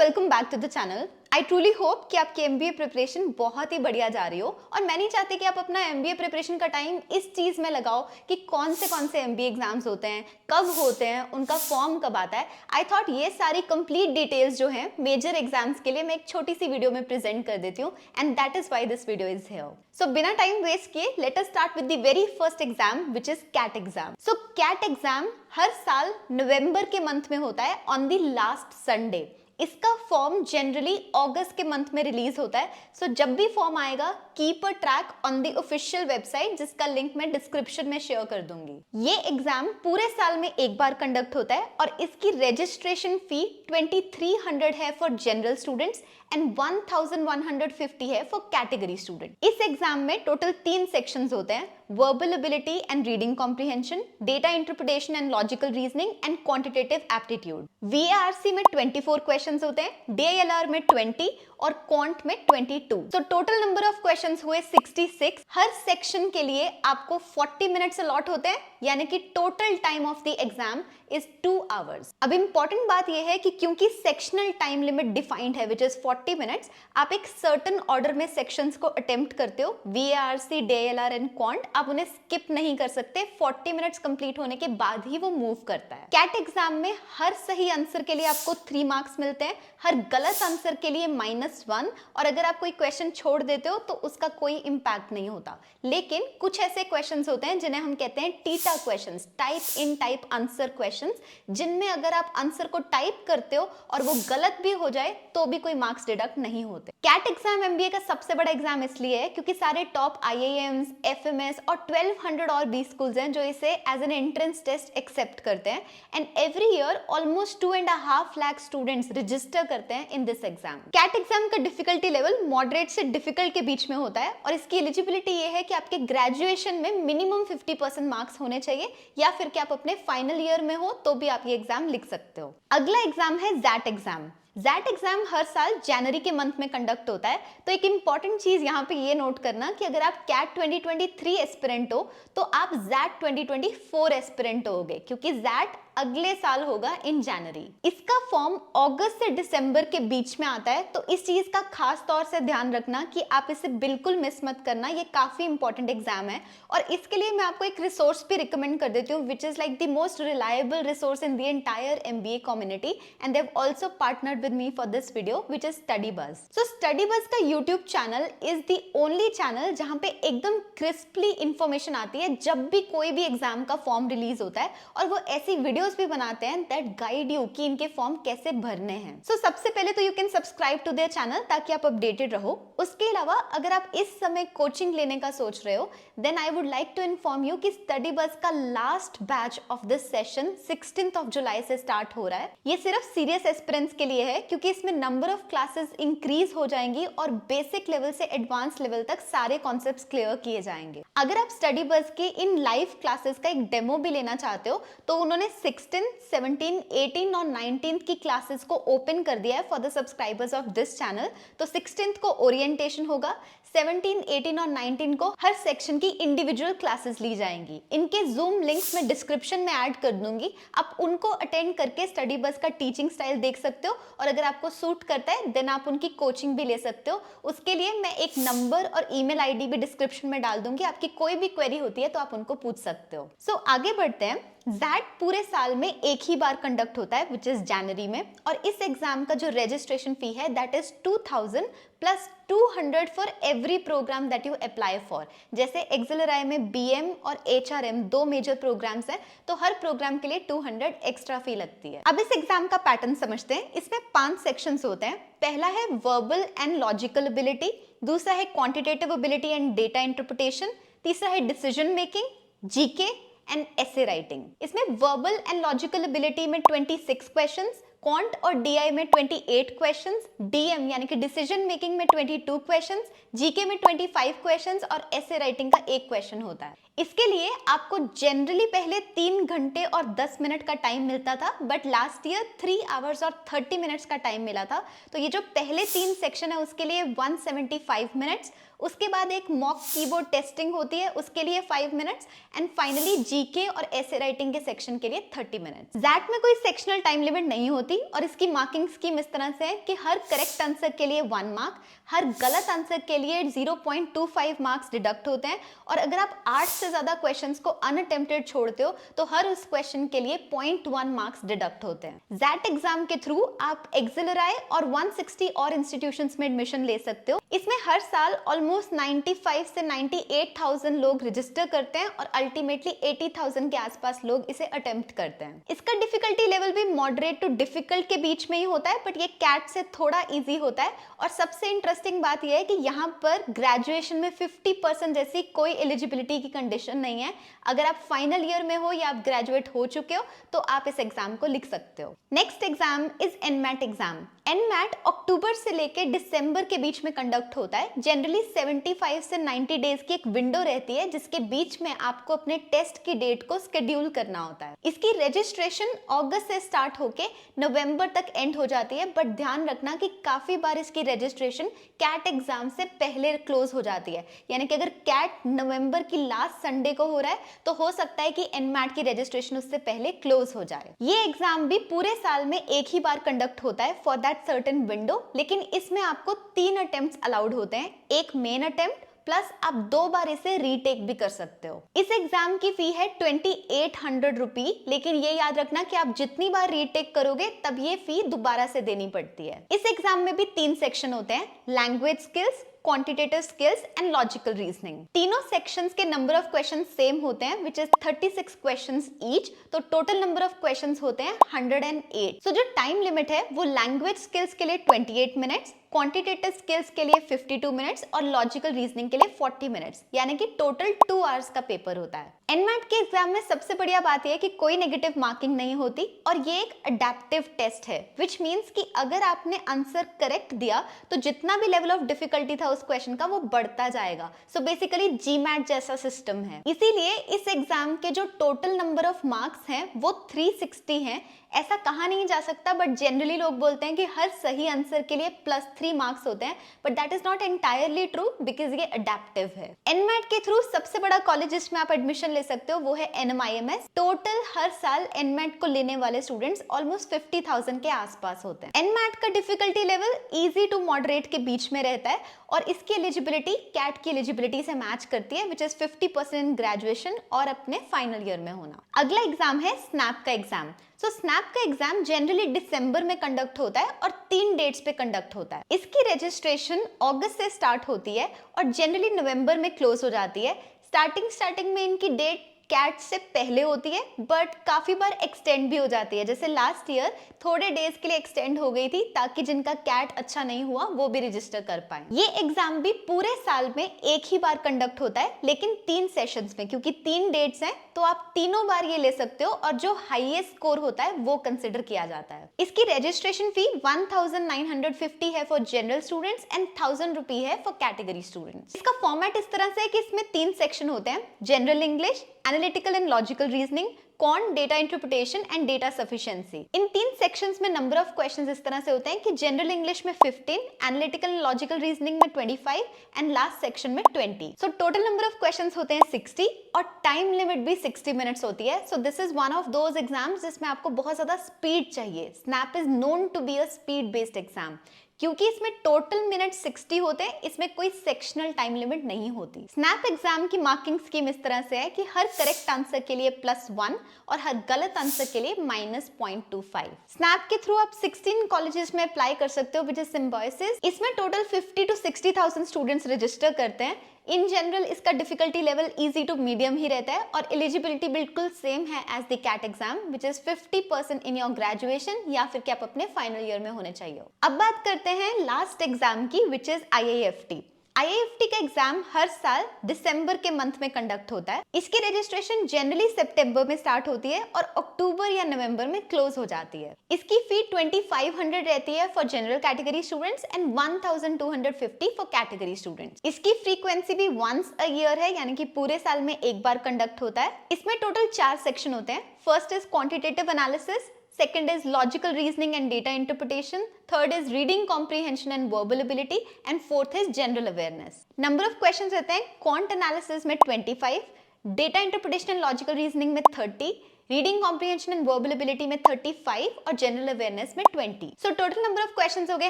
Welcome back to the channel. I truly hope कि आपकी MBA preparation बहुत ही बढ़िया जा रही हो और मैं नहीं चाहती कि आप अपना एमबीए प्रिपरेशन का टाइम इस चीज़ में लगाओ कि कौन से एमबीए एग्जाम्स होते हैं, कब होते हैं, उनका फॉर्म कब आता है। आई थॉट ये सारी कंप्लीट डिटेल्स जो हैं मेजर एग्जाम्स के लिए मैं एक छोटी सी वीडियो में प्रेजेंट कर देती हूँ and that is why this video is here. So बिना टाइम वेस्ट किए let us start with the very first exam which is CAT exam. So CAT exam हर साल नवंबर के मंथ में होता है ऑन द लास्ट संडे। इसका फॉर्म जनरली अगस्त के मंथ में रिलीज होता है। सो जब भी फॉर्म आएगा keep a track on the official website जिसका लिंक मैं डिस्क्रिप्शन में शेयर कर दूंगी। ये एग्जाम पूरे साल में एक बार कंडक्ट होता है और इसकी रजिस्ट्रेशन फी 2300 है फॉर जनरल स्टूडेंट्स एंड 1150 है फॉर कैटेगरी स्टूडेंट। इस एग्जाम में टोटल 3 सेक्शंस होते हैं, verbal ability and reading comprehension, data interpretation and logical reasoning and quantitative aptitude. VARC में 24 क्वेश्चंस होते हैं, डीआईएलआर में 20 और क्वांट में 22। So total number of questions हुए 66। हर सेक्शन के लिए आपको 40 मिनट्स अलॉट होते हैं, यानी कि total time of the exam is 2 hours. अब इंपॉर्टेंट बात यह है कि क्योंकि सेक्शनल टाइम लिमिट डिफाइंड है विच इज 40 मिनट्स, आप एक सर्टेन ऑर्डर में सेक्शंस को अटेम्प्ट करते हो, वीएआरसी, डीआईएलआर एंड क्वांट, आप उन्हें स्किप नहीं कर सकते। 40 मिनट्स कंप्लीट होने के बाद ही वो मूव करता है। कैट एग्जाम में हर सही आंसर के लिए आपको 3 मार्क्स मिलते हैं, हर गलत आंसर के लिए -1, और अगर आप कोई क्वेश्चन छोड़ देते हो तो उसका कोई इंपैक्ट नहीं होता। लेकिन कुछ ऐसे क्वेश्चंस होते हैं जिन्हें हम कहते हैं theta questions, type in type answer questions, जिनमें अगर आप आंसर को टाइप करते हो और वो गलत भी हो जाए तो भी कोई मार्क्स डिडक्ट नहीं होते। कैट एग्जाम एमबीए का सबसे बड़ा एग्जाम इसलिए है क्योंकि सारे टॉप आईआईएम्स, एफएमएस और 1200 और भी स्कूल्स हैं जो इसे as an entrance test accept करते हैं and every year almost 2.5 lakh students register करते हैं in this exam. CAT exam का डिफिकल्टी लेवल मॉडरेट से डिफिकल्ट के बीच में होता है और इसकी एलिजिबिलिटी ये है कि आपके ग्रेजुएशन में मिनिमम 50% मार्क्स होने चाहिए या फिर कि आप अपने फाइनल ईयर में हो तो भी आप ये एग्जाम लिख सकते हो। अगला एग्जाम है जैट एग्जाम। जैट एग्जाम हर साल जनवरी के मंथ में कंडक्ट होता है। तो एक इंपॉर्टेंट चीज यहाँ पे ये नोट करना कि अगर आप कैट 2023 एस्पिरेंट हो तो आप जैट 2024 एस्पिरेंट होगे, क्योंकि जैट अगले साल होगा इन जनवरी। इसका फॉर्म अगस्त से दिसंबर के बीच में आता है, तो इस चीज का खास तौर से ध्यान रखना कि आप इसे बिल्कुल मिस मत करना। ये काफी इंपॉर्टेंट एग्जाम है और इसके लिए मैं आपको एक रिसोर्स भी रिकमेंड कर देती हूँ which is like the most reliable resource in the entire MBA community and they have also partnered with me for this video which is Study Buzz. So Study Buzz का YouTube channel is the only channel जहां पे एकदम crisply information आती है जब भी कोई भी एग्जाम का फॉर्म रिलीज होता है, और वो ऐसी वीडियोस भी बनाते हैं दैट गाइड यू कि इनके फॉर्म कैसे भरने हैं। सो सबसे पहले तो you can subscribe to their channel ताकि आप अपडेटेड रहो। उसके अलावा अगर आप इस समय कोचिंग लेने का सोच रहे हो then I would like to inform you कि स्टडी बज़ का last batch of this session 16th of July से स्टार्ट हो रहा है। ये सिर्फ सीरियस एस्पिरेंट्स के लिए है क्योंकि इसमें नंबर ऑफ क्लासेस इंक्रीज हो जाएंगी और बेसिक लेवल से एडवांस लेवल तक सारे कॉन्सेप्ट्स क्लियर किए जाएंगे। अगर आप स्टडी बज़ के इन लाइव क्लासेस का एक डेमो भी लेना चाहते हो तो उन्होंने 16, 17, 18 और 19 की क्लासेस को ओपन कर दिया है for the subscribers of this channel. तो 16th को ओरिएंटेशन होगा, 17, 18 और 19 को हर सेक्शन की इंडिविजुअल क्लासेस ली जाएंगी। इनके जूम लिंक्स मैं डिस्क्रिप्शन में ऐड कर दूंगी, आप उनको अटेंड करके स्टडी बज़ का टीचिंग स्टाइल देख सकते हो और अगर आपको सूट करता है देन आप उनकी कोचिंग भी ले सकते हो। उसके लिए मैं एक नंबर और ईमेल आईडी भी डिस्क्रिप्शन में डाल दूंगी, आपकी कोई भी क्वेरी होती है तो आप उनको पूछ सकते हो। सो आगे बढ़ते हैं। जैट पूरे साल में एक ही बार कंडक्ट होता है विच इज जनवरी में, और इस एग्जाम का जो रजिस्ट्रेशन फी है that is 2000 plus 200 for every programme that you apply for. जैसे एक्सेलराई में बीएम और एचआरएम 2 मेजर प्रोग्राम्स हैं, तो हर प्रोग्राम के लिए 200 एक्स्ट्रा फी लगती है। अब इस एग्जाम का पैटर्न समझते हैं। इसमें 5 सेक्शंस होते हैं। पहला है वर्बल एंड लॉजिकल एबिलिटी, दूसरा है quantitative ability and data interpretation, तीसरा है decision making, GK and essay writing. इसमें वर्बल एंड लॉजिकल एबिलिटी में 26 क्वेश्चंस, क्वांट और डीआई में 28 क्वेश्चंस, डीएम यानी कि डिसीजन मेकिंग में 22 क्वेश्चंस, जीके में 25 क्वेश्चंस और एसे राइटिंग का 1 क्वेश्चन होता है। इसके लिए आपको जनरली पहले 3 घंटे और 10 मिनट का टाइम मिलता था, बट लास्ट ईयर 3 आवर्स और 30 मिनट्स का टाइम मिला था। तो ये जो पहले 3 सेक्शन है उसके लिए 175 मिनट्स, उसके बाद एक मॉक कीबोर्ड टेस्टिंग होती है उसके लिए 5 मिनट्स एंड फाइनली जीके और एसे राइटिंग के सेक्शन के लिए 30 मिनट्स। जैट में कोई सेक्शनल टाइम लिमिट नहीं होती, होगी और इसकी मार्किंग स्कीम इस तरह से है कि हर करेक्ट आंसर के लिए 1 मार्क, हर गलत आंसर के लिए 0.25 मार्क्स डिडक्ट होते हैं और अगर आप 8 से ज्यादा क्वेश्चंस को अनअटेम्प्टेड छोड़ते हो तो हर उस क्वेश्चन के लिए 0.1 मार्क्स डिडक्ट होते हैं। जैट एग्जाम के थ्रू आप एक्सिलराई और 160 और इंस्टीट्यूशंस में एडमिशन ले सकते हो। इसमें हर साल ऑलमोस्ट 95 से 98,000 लोग रजिस्टर करते हैं और अल्टीमेटली 80,000 के आसपास लोग इसे अटेम्प्ट करते हैं। इसका डिफिकल्टी लेवल भी मॉडरेट टू डिफिकल्ट के बीच में ही होता है, बट ये कैट से थोड़ा इजी होता है। और सबसे इंटरेस्टिंग बात यह है कि यहाँ पर ग्रेजुएशन में 50% जैसी कोई एलिजिबिलिटी की कंडीशन नहीं है। अगर आप फाइनल ईयर में हो या आप ग्रेजुएट हो चुके हो तो आप इस एग्जाम को लिख सकते हो। Next exam is NMAT exam. NMAT अक्टूबर से लेकर दिसंबर के बीच में कंडक्ट होता है। जनरली 75 से 90 डेज की एक विंडो रहती है जिसके बीच में आपको अपने टेस्ट की डेट को शेड्यूल करना होता है। इसकी रजिस्ट्रेशन अगस्त से स्टार्ट होके नवंबर तक एंड हो जाती है, बट ध्यान रखना कि काफी बार इसकी रजिस्ट्रेशन कैट एग्जाम से पहले क्लोज हो जाती है। यानी कि अगर कैट नवंबर की लास्ट संडे को हो रहा है तो हो सकता है कि एनमैट की रजिस्ट्रेशन उससे पहले क्लोज हो जाए। ये एग्जाम भी पूरे साल में एक ही बार कंडक्ट होता है फॉर दैट सर्टेन विंडो, लेकिन इसमें आपको 3 अटेम्प्ट्स अलाउड होते हैं। एक मेन अटेम्प्ट प्लस आप 2 बार इसे रीटेक भी कर सकते हो। इस एग्जाम की फी है 2800 रुपी, लेकिन ये याद रखना कि आप जितनी बार रीटेक करोगे तब ये फी दोबारा से देनी पड़ती है। इस एग्जाम में भी 3 सेक्शन होते हैं, language skills, quantitative skills and logical reasoning. तीनों सेक्शंस के नंबर ऑफ क्वेश्चंस सेम होते हैं, विच इज 36 क्वेश्चंस ईच। तो टोटल नंबर ऑफ क्वेश्चंस होते हैं 108। सो जो टाइम लिमिट है वो लैंग्वेज स्किल्स के लिए 28 मिनट्स, क्वांटिटेटिव स्किल्स के लिए 52 मिनट्स और लॉजिकल रीजनिंग के लिए 40 मिनट्स, यानी कि टोटल 2 आवर्स का पेपर होता है। एनमैट के एग्जाम में सबसे बढ़िया बात यह है कि कोई नेगेटिव मार्किंग नहीं होती और ये एक अडेप्टिव टेस्ट है, विच मीन्स कि अगर आपने आंसर करेक्ट दिया तो जितना भी लेवल ऑफ डिफिकल्टी था उस क्वेश्चन का वो बढ़ता जाएगा। सो बेसिकली जीमैट जैसा सिस्टम है। इसीलिए इस एग्जाम के जो टोटल नंबर ऑफ मार्क्स हैं वो 360 हैं। ऐसा कहा नहीं जा सकता, बट जनरली लोग बोलते हैं कि हर सही आंसर के लिए +3 मार्क्स होते हैं, but that is not entirely true because ये अडेप्टिव है। एनमैट के थ्रू सबसे बड़ा कॉलेज जिसमें आप एडमिशन ले सकते हो वो है NMIMS। टोटल हर साल एनमैट को लेने वाले स्टूडेंट्स ऑलमोस्ट 50,000 के आसपास होते हैं। एनमैट का difficulty level easy to moderate के बीच में रहता है और इसकी एलिजिबिलिटी कैट की एलिजिबिलिटी से मैच करती है, विच इज 50% इन ग्रेजुएशन और अपने फाइनल ईयर में होना। अगला एग्जाम है स्नैप का एग्जाम। सो स्नैप का एग्जाम जनरली दिसंबर में कंडक्ट होता है और 3 डेट्स पे कंडक्ट होता है। इसकी रजिस्ट्रेशन अगस्त से स्टार्ट होती है और जनरली नवंबर में क्लोज हो जाती है। स्टार्टिंग में इनकी डेट कैट से पहले होती है, बट काफी बार एक्सटेंड भी हो जाती है। जैसे लास्ट ईयर थोड़े डेज के लिए एक्सटेंड हो गई थी ताकि जिनका कैट अच्छा नहीं हुआ वो भी रजिस्टर कर पाए। ये एग्जाम भी पूरे साल में एक ही बार कंडक्ट होता है, लेकिन 3 सेशंस में, क्योंकि 3 डेट्स हैं तो आप तीनों बार ये ले सकते हो और जो हाईएस्ट स्कोर होता है वो कंसिडर किया जाता है। इसकी रजिस्ट्रेशन फी 1950 है फॉर जनरल स्टूडेंट्स एंड 1000 रुपी है फॉर कैटेगरी स्टूडेंट्स। इसका फॉर्मेट इस तरह से है कि इसमें 3 सेक्शन होते हैं, general English, analytical and logical reasoning, quant data interpretation and data sufficiency. In 3 sections में नंबर ऑफ क्वेश्चंस इस तरह से होते हैं कि जनरल इंग्लिश में 15, एनालिटिकल एंड लॉजिकल रीजनिंग में 25 एंड लास्ट सेक्शन में 20। So total number of questions होते हैं 60 और टाइम लिमिट भी 60 मिनट्स होती है। So this is one of those exams जिसमें आपको बहुत ज्यादा स्पीड चाहिए। SNAP is known to be a speed based exam. क्योंकि इसमें टोटल मिनट 60 होते हैं, इसमें कोई सेक्शनल टाइम लिमिट नहीं होती। स्नैप एग्जाम की मार्किंग स्कीम इस तरह से है कि हर करेक्ट आंसर के लिए +1 और हर गलत आंसर के लिए -0.25। स्नैप के थ्रू आप 16 कॉलेजेस में अप्लाई कर सकते हो, विच इज सिम्बायोसिस। इसमें टोटल 50 to 60,000 स्टूडेंट्स रजिस्टर करते हैं। इन जनरल इसका difficulty level easy to medium ही रहता है और एलिजिबिलिटी बिल्कुल सेम है as the CAT exam, which is 50% in your graduation या फिर कि आप अपने फाइनल ईयर में होने चाहिए। अब बात करते हैं लास्ट एग्जाम की, विच इज IIFT। IIFT का एग्जाम हर साल दिसंबर के मंथ में कंडक्ट होता है। इसकी रजिस्ट्रेशन जनरली सितंबर में स्टार्ट होती है और अक्टूबर या नवंबर में क्लोज हो जाती है। इसकी फी 2500 रहती है for general category students and 1250 for category students. इसकी फ्रीक्वेंसी भी वंस अ ईयर है, यानी कि पूरे साल में एक बार कंडक्ट होता है। इसमें टोटल 4 सेक्शन होते हैं। First is quantitative analysis, second is logical reasoning and data interpretation, third is reading comprehension and verbal ability, and fourth is general awareness. Number of questions रहते हैं quant analysis में 25, data interpretation and logical reasoning में 30, reading comprehension and verbal ability में 35 और general awareness में 20। So total number of questions हो गए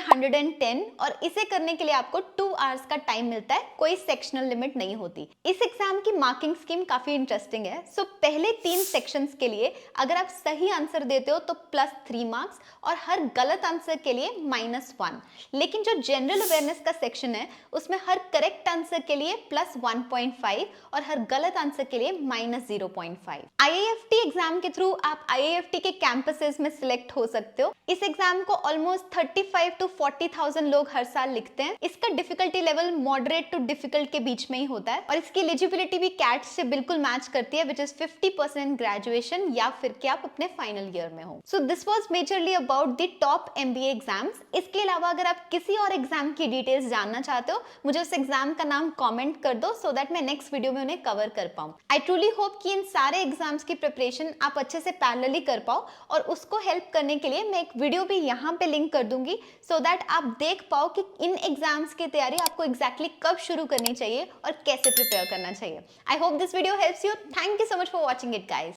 110 और इसे करने के लिए आपको 2 आवर्स का टाइम मिलता है, कोई सेक्शनल लिमिट नहीं होती। इस एग्जाम की मार्किंग स्कीम काफी इंटरेस्टिंग है। सो पहले 3 सेक्शंस के लिए अगर आप सही आंसर देते हो तो +3 मार्क्स और हर गलत आंसर के लिए -1। लेकिन जो जनरल अवेयरनेस का सेक्शन है उसमें हर करेक्ट आंसर के लिए +1.5 और हर गलत आंसर के लिए -0.5। IIFT एग्जाम के थ्रू आप IIFT के कैंपसेस में सिलेक्ट हो सकते हो। इस एग्जाम को ऑलमोस्ट 35 to 40,000 लोग हर साल लिखते हैं। इसका difficulty level moderate to difficult के बीच में ही होता है और इसकी एलिजिबिलिटी भी कैट से बिल्कुल मैच करती है, विच इज 50% ग्रेजुएशन या फिर कि आप अपने फाइनल ईयर में हो। So this was majorly about the top MBA exams. इसके अलावा अगर आप किसी और एग्जाम की डिटेल्स जानना चाहते हो, मुझे उस एग्जाम का नाम कमेंट कर दो सो दैट मैं नेक्स्ट वीडियो में उन्हें कवर कर पाऊं। आई ट्रूली होप कि इन सारे एग्जाम्स की प्रिपरेशन आप अच्छे से पैरेलली कर पाओ और उसको हेल्प करने के लिए मैं एक वीडियो भी यहाँ पे लिंक कर दूंगी सो दैट आप देख पाओ कि इन एग्जाम्स की तैयारी आपको एग्जैक्टली कब शुरू करनी चाहिए और कैसे प्रिपेयर करना चाहिए। I hope this video helps you. Thank you so much for watching it guys.